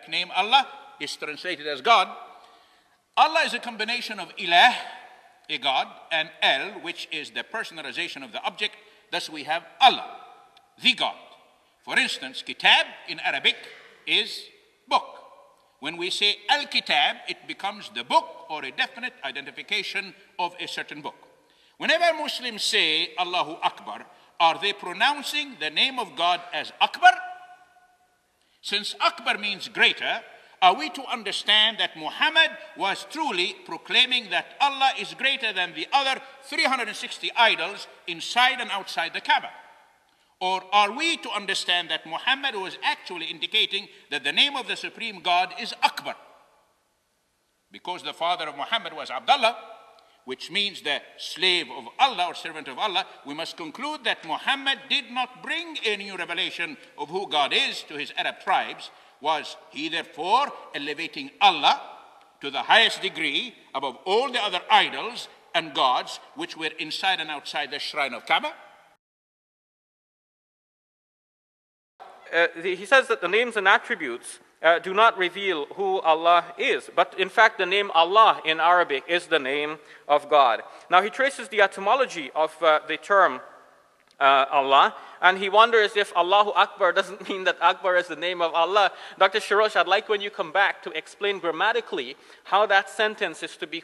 name Allah is translated as God. Allah is a combination of ilah, a God, and al, which is the personalization of the object. Thus we have Allah, the God. For instance, kitab in Arabic is book. When we say al-kitab, it becomes the book or a definite identification of a certain book. Whenever Muslims say Allahu Akbar, are they pronouncing the name of God as Akbar? Since Akbar means greater, are we to understand that Muhammad was truly proclaiming that Allah is greater than the other 360 idols inside and outside the Kaaba? Or are we to understand that Muhammad was actually indicating that the name of the Supreme God is Akbar? Because the father of Muhammad was Abdullah, which means the slave of Allah or servant of Allah, we must conclude that Muhammad did not bring a new revelation of who God is to his Arab tribes. Was he therefore elevating Allah to the highest degree above all the other idols and gods which were inside and outside the shrine of Kaaba? He says that the names and attributes do not reveal who Allah is, but in fact the name Allah in Arabic is the name of God. Now he traces the etymology of the term Allah, and he wonders if Allahu Akbar doesn't mean that Akbar is the name of Allah. Dr. Shorrosh, I'd like when you come back to explain grammatically how that sentence is to be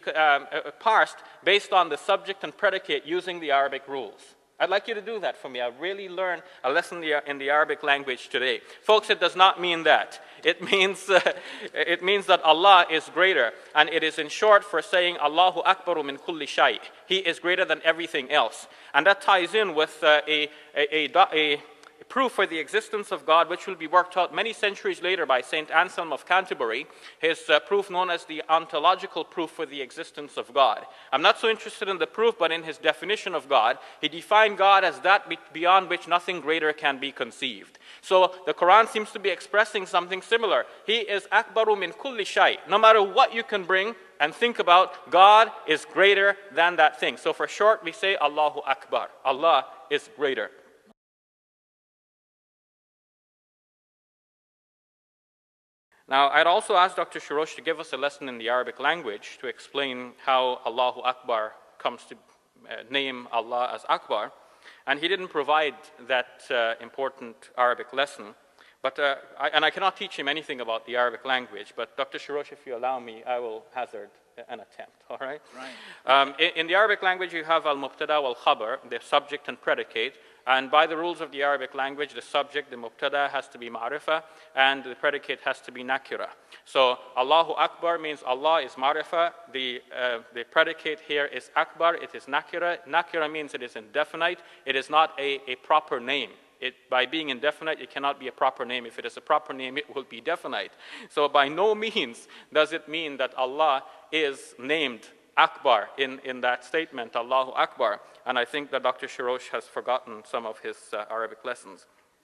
parsed based on the subject and predicate using the Arabic rules. I'd like you to do that for me. I really learned a lesson in the Arabic language today. Folks, it does not mean that. It means that Allah is greater, and it is in short for saying Allahu Akbaru min kulli shay. He is greater than everything else. And that ties in with a proof for the existence of God, which will be worked out many centuries later by St. Anselm of Canterbury, his proof known as the ontological proof for the existence of God. I'm not so interested in the proof, but in his definition of God. He defined God as that beyond which nothing greater can be conceived. So the Quran seems to be expressing something similar. He is Akbaru min kulli shay. No matter what you can bring and think about, God is greater than that thing. So for short, we say Allahu Akbar. Allah is greater. Now, I'd also asked Dr. Shorrosh to give us a lesson in the Arabic language to explain how Allahu Akbar comes to name Allah as Akbar. And he didn't provide that important Arabic lesson. But, I cannot teach him anything about the Arabic language, but Dr. Shorrosh, if you allow me, I will hazard an attempt, all right? Right. In the Arabic language, you have al-mubtada wal-khabar, the subject and predicate. And by the rules of the Arabic language, the subject, the mubtada, has to be ma'rifah, and the predicate has to be nakira. So Allahu Akbar means Allah is ma'rifah. The predicate here is Akbar. It is nakira. Nakira means it is indefinite. It is not a proper name. By being indefinite, it cannot be a proper name. If it is a proper name, it will be definite. So by no means does it mean that Allah is named Akbar in that statement, Allahu Akbar. And I think that Dr. Shorrosh has forgotten some of his Arabic lessons.